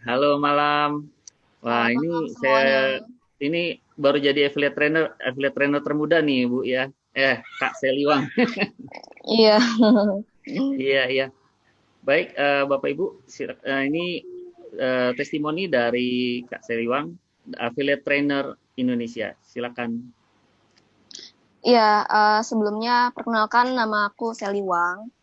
Halo malam. Wah, Selamat ini malam saya semuanya. ini baru jadi affiliate trainer termuda nih, Bu ya. Kak Seliwang. Iya. Iya, iya. Baik, Bapak Ibu, ini testimoni dari Kak Seliwang, affiliate trainer Indonesia. Silakan. Iya, sebelumnya perkenalkan nama aku Sally Wang.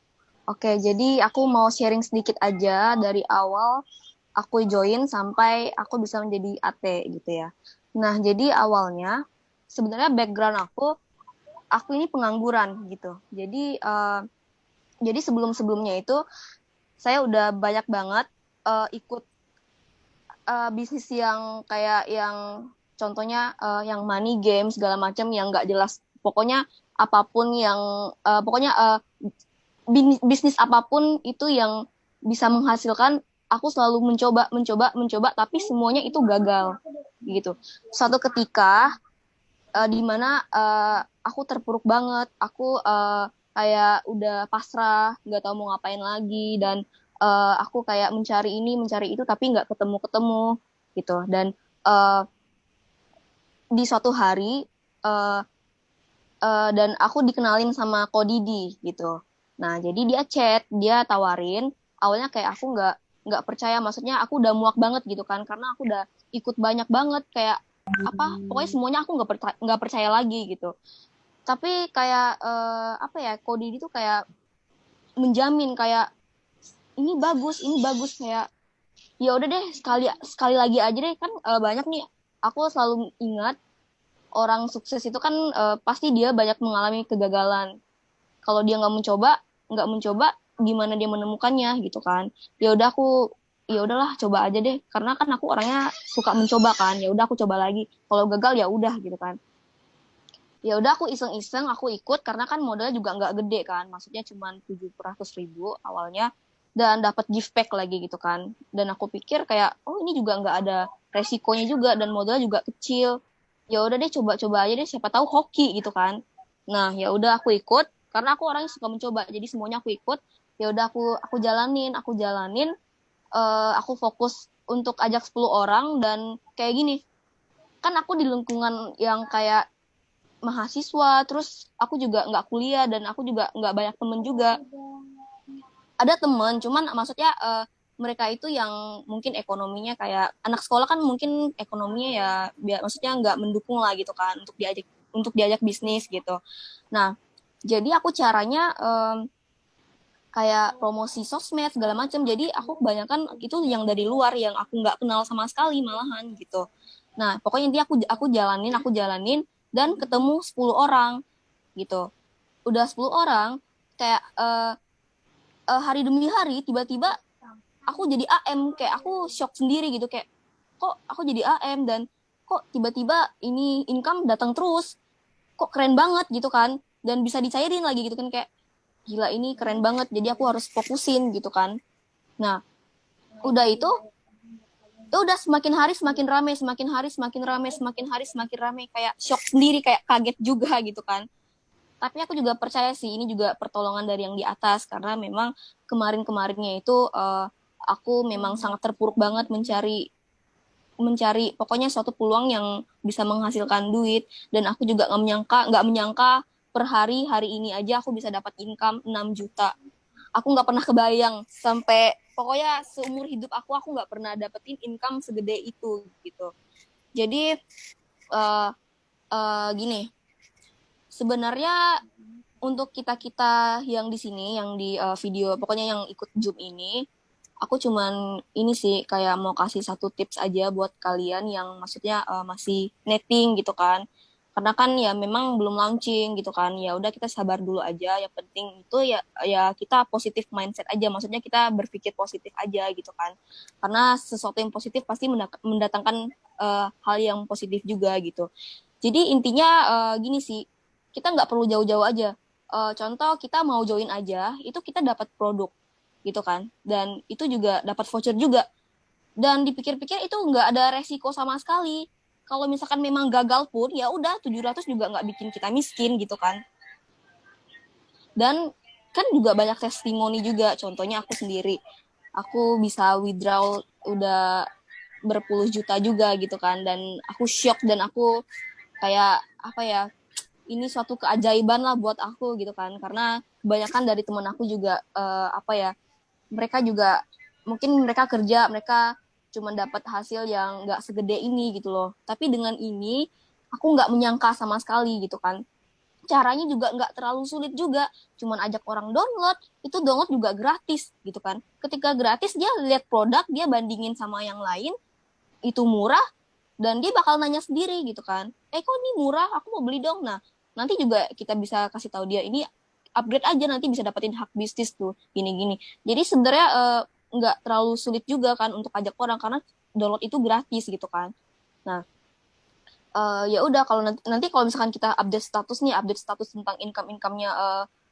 Oke, jadi aku mau sharing sedikit aja dari awal aku join sampai aku bisa menjadi AT gitu ya. Nah, jadi awalnya sebenarnya background aku ini pengangguran gitu. Jadi sebelum-sebelumnya itu saya udah banyak banget ikut bisnis yang kayak yang contohnya yang money game segala macam yang nggak jelas pokoknya apapun yang pokoknya bisnis apapun itu yang bisa menghasilkan aku selalu mencoba tapi semuanya itu gagal gitu suatu ketika di mana aku terpuruk banget aku kayak udah pasrah nggak tahu mau ngapain lagi dan aku kayak mencari ini mencari itu tapi nggak ketemu-ketemu gitu dan uh, di suatu hari uh, dan aku dikenalin sama Ko Didi gitu. Nah, jadi dia chat, dia tawarin. Awalnya kayak aku nggak percaya, maksudnya aku udah muak banget gitu kan, karena aku udah ikut banyak banget kayak apa, pokoknya semuanya aku nggak percaya lagi gitu. Tapi kayak apa ya, Ko Didi tuh kayak menjamin kayak ini bagus kayak ya udah deh sekali sekali lagi aja deh kan banyak nih aku selalu ingat orang sukses itu kan pasti dia banyak mengalami kegagalan kalau dia nggak mencoba gimana dia menemukannya gitu kan ya udah aku ya udahlah coba aja deh karena kan aku orangnya suka mencoba kan ya udah aku coba lagi kalau gagal ya udah gitu kan ya udah aku iseng-iseng aku ikut karena kan modalnya juga nggak gede kan maksudnya cuma 700.000 awalnya dan dapat gift pack lagi gitu kan dan aku pikir kayak oh ini juga nggak ada resikonya juga dan modalnya juga kecil ya udah deh coba-coba aja deh siapa tahu hoki gitu kan nah ya udah aku ikut karena aku orangnya suka mencoba jadi semuanya aku ikut ya udah aku jalanin aku fokus untuk ajak 10 orang dan kayak gini kan aku di lingkungan yang kayak mahasiswa terus aku juga nggak kuliah dan aku juga nggak banyak temen juga ada temen cuman maksudnya mereka itu yang mungkin ekonominya kayak anak sekolah kan mungkin ekonominya ya maksudnya nggak mendukung lah gitu kan untuk diajak bisnis gitu nah jadi aku caranya kayak promosi sosmed segala macam jadi aku kebanyakan itu yang dari luar yang aku nggak kenal sama sekali malahan gitu nah pokoknya intinya aku jalanin dan ketemu 10 orang gitu udah 10 orang kayak hari demi hari tiba-tiba aku jadi AM kayak aku shock sendiri gitu kayak kok aku jadi AM dan kok tiba-tiba ini income datang terus kok keren banget gitu kan dan bisa dicairin lagi gitu kan kayak gila ini keren banget jadi aku harus fokusin gitu kan nah udah itu ya udah semakin hari semakin rame semakin hari semakin rame semakin hari semakin rame kayak shock sendiri kayak kaget juga gitu kan tapi aku juga percaya sih ini juga pertolongan dari yang di atas karena memang kemarin-kemarinnya itu aku memang sangat terpuruk banget mencari mencari pokoknya suatu peluang yang bisa menghasilkan duit dan aku juga nggak menyangka per hari ini aja aku bisa dapat income 6 juta aku nggak pernah kebayang sampai pokoknya seumur hidup aku nggak pernah dapetin income segede itu gitu jadi uh, gini sebenarnya untuk kita-kita yang di sini, yang di video, pokoknya yang ikut Zoom ini, aku cuman ini sih kayak mau kasih satu tips aja buat kalian yang maksudnya masih netting gitu kan. Karena kan ya memang belum launching gitu kan. Ya udah kita sabar dulu aja. Yang penting itu ya ya kita positif mindset aja. Maksudnya kita berpikir positif aja gitu kan. Karena sesuatu yang positif pasti mendatangkan hal yang positif juga gitu. Jadi intinya gini sih, kita nggak perlu jauh-jauh aja. Contoh kita mau join aja, itu kita dapat produk gitu kan, dan itu juga dapat voucher juga. Dan dipikir-pikir itu nggak ada resiko sama sekali. Kalau misalkan memang gagal pun, ya udah 700 juga nggak bikin kita miskin gitu kan. Dan kan juga banyak testimoni juga, contohnya aku sendiri. Aku bisa withdraw udah berpuluh juta juga gitu kan, dan aku shock dan aku kayak apa ya, ini suatu keajaiban lah buat aku gitu kan, karena kebanyakan dari teman aku juga apa ya, mereka juga mungkin mereka kerja, mereka cuma dapat hasil yang nggak segede ini gitu loh, tapi dengan ini aku nggak menyangka sama sekali gitu kan. Caranya juga nggak terlalu sulit juga, cuman ajak orang download, itu download juga gratis gitu kan. Ketika gratis dia lihat produk, dia bandingin sama yang lain, itu murah, dan dia bakal nanya sendiri gitu kan, kok ini murah, aku mau beli dong. Nah nanti juga kita bisa kasih tahu dia, ini upgrade aja, nanti bisa dapetin hak bisnis tuh gini-gini. Jadi sebenarnya nggak terlalu sulit juga kan untuk ajak orang, karena download itu gratis gitu kan. Nah ya udah, kalau nanti kalau misalkan kita update status tentang income-nya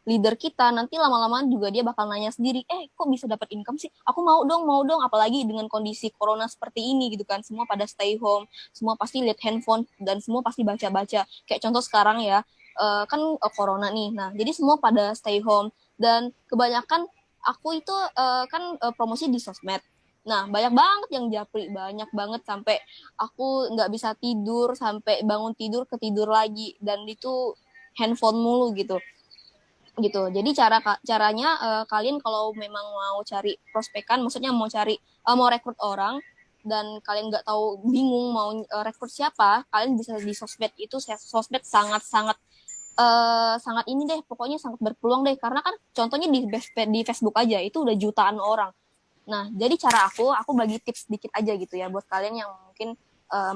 leader kita, nanti lama-lama juga dia bakal nanya sendiri, kok bisa dapat income sih, aku mau dong, apalagi dengan kondisi corona seperti ini gitu kan, semua pada stay home, semua pasti lihat handphone, dan semua pasti baca-baca, kayak contoh sekarang ya, kan corona nih, nah jadi semua pada stay home, dan kebanyakan aku itu kan promosi di sosmed. Nah, banyak banget yang japri, banyak banget, sampai aku nggak bisa tidur, sampai bangun tidur ketidur lagi, dan itu handphone mulu gitu. Jadi caranya kalian kalau memang mau cari prospekan, maksudnya mau rekrut orang, dan kalian nggak tahu, bingung mau rekrut siapa, kalian bisa di sosmed. Itu sosmed sangat sangat sangat ini deh, pokoknya sangat berpeluang deh, karena kan contohnya di Facebook aja itu udah jutaan orang. Nah, jadi cara aku bagi tips dikit aja gitu ya buat kalian yang mungkin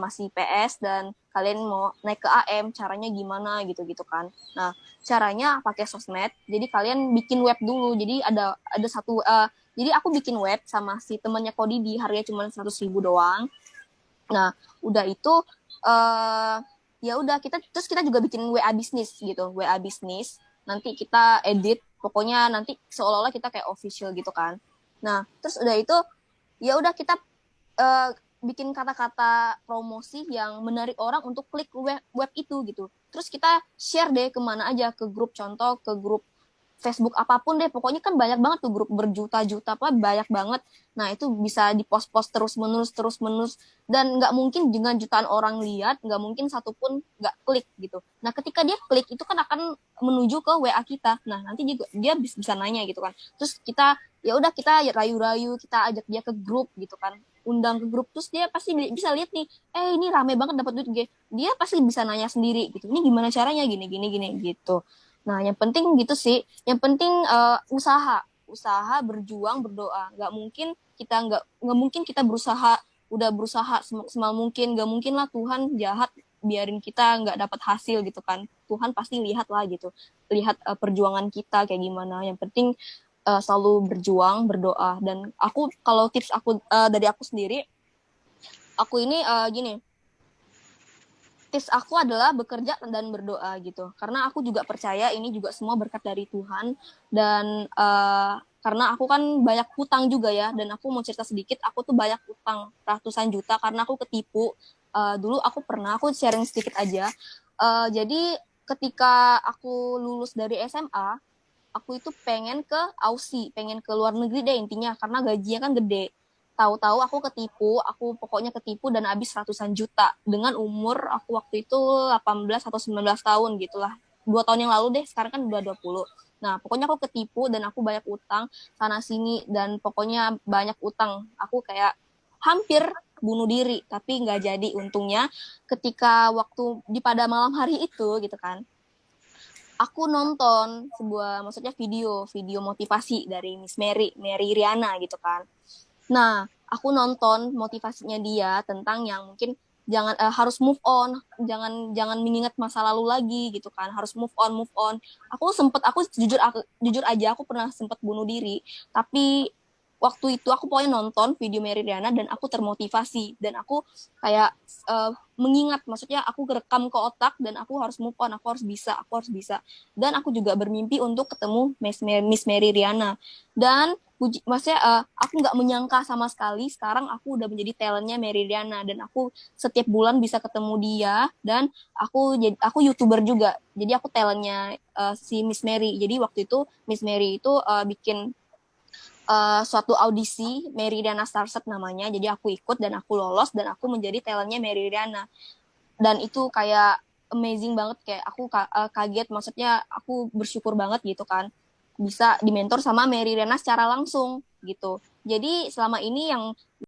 masih PS dan kalian mau naik ke AM, caranya gimana gitu-gitu kan. Nah, caranya pakai sosmed. Jadi kalian bikin web dulu. Jadi ada satu jadi aku bikin web sama si temannya Kodi, harganya cuma 100.000 doang. Nah, udah itu ya udah, kita juga bikin WA bisnis gitu, WA bisnis. Nanti kita edit, pokoknya nanti seolah-olah kita kayak official gitu kan. Nah, terus udah itu ya udah, kita bikin kata-kata promosi yang menarik orang untuk klik web itu gitu. Terus kita share deh kemana aja, ke grup, contoh ke grup Facebook apapun deh, pokoknya kan banyak banget tuh grup berjuta-juta, apa banyak banget. Nah itu bisa dipost-post terus menerus, dan nggak mungkin dengan jutaan orang lihat, nggak mungkin satupun nggak klik gitu. Nah ketika dia klik itu kan akan menuju ke WA kita. Nah nanti juga dia bisa nanya gitu kan. Terus kita ya udah, kita rayu-rayu, kita ajak dia ke grup gitu kan, undang ke grup, terus dia pasti bisa lihat nih, ini rame banget dapat duit, dia pasti bisa nanya sendiri gitu, ini gimana caranya, gini gini gini gitu. Nah, yang penting gitu sih. Yang penting usaha, berjuang, berdoa. Nggak mungkin kita berusaha semaksimal mungkin. Nggak mungkin lah Tuhan jahat biarin kita nggak dapat hasil gitu kan. Tuhan pasti lihat lah gitu. Lihat perjuangan kita kayak gimana. Yang penting selalu berjuang, berdoa. Dan kalau tips aku dari aku sendiri, aku ini gini. Tips aku adalah bekerja dan berdoa gitu, karena aku juga percaya ini juga semua berkat dari Tuhan. Dan karena aku kan banyak hutang juga ya, dan aku mau cerita sedikit, aku tuh banyak hutang ratusan juta karena aku ketipu. Dulu aku sharing sedikit aja. Jadi ketika aku lulus dari SMA, aku itu pengen ke Aussie, pengen ke luar negeri deh intinya, karena gajinya kan gede. Tahu-tahu aku pokoknya ketipu dan habis ratusan juta. Dengan umur aku waktu itu 18 atau 19 tahun gitulah. 2 tahun yang lalu deh, sekarang kan udah 20. Nah, pokoknya aku ketipu dan aku banyak utang sana sini, dan pokoknya banyak utang. Aku kayak hampir bunuh diri, tapi nggak jadi untungnya. Ketika waktu pada malam hari itu gitu kan, aku nonton maksudnya video motivasi dari Miss Mary Riana gitu kan. Nah, aku nonton motivasinya dia tentang yang mungkin harus move on, jangan mengingat masa lalu lagi gitu kan, harus move on. Aku jujur aja, aku pernah sempat bunuh diri, tapi waktu itu aku pokoknya nonton video Mary Riana dan aku termotivasi, dan aku kayak mengingat, maksudnya aku rekam ke otak, dan aku harus move on, aku harus bisa. Dan aku juga bermimpi untuk ketemu Miss Mary Riana. Dan maksudnya aku nggak menyangka sama sekali sekarang aku udah menjadi talentnya Mary Riana, dan aku setiap bulan bisa ketemu dia, dan aku YouTuber juga, jadi aku talentnya si Miss Mary. Jadi waktu itu Miss Mary itu bikin suatu audisi Meridiana Starset namanya. Jadi aku ikut dan aku lolos dan aku menjadi talentnya Meridiana. Dan itu kayak amazing banget, kayak aku kaget, maksudnya aku bersyukur banget gitu kan bisa dimentor sama Meridiana secara langsung gitu. Jadi selama ini yang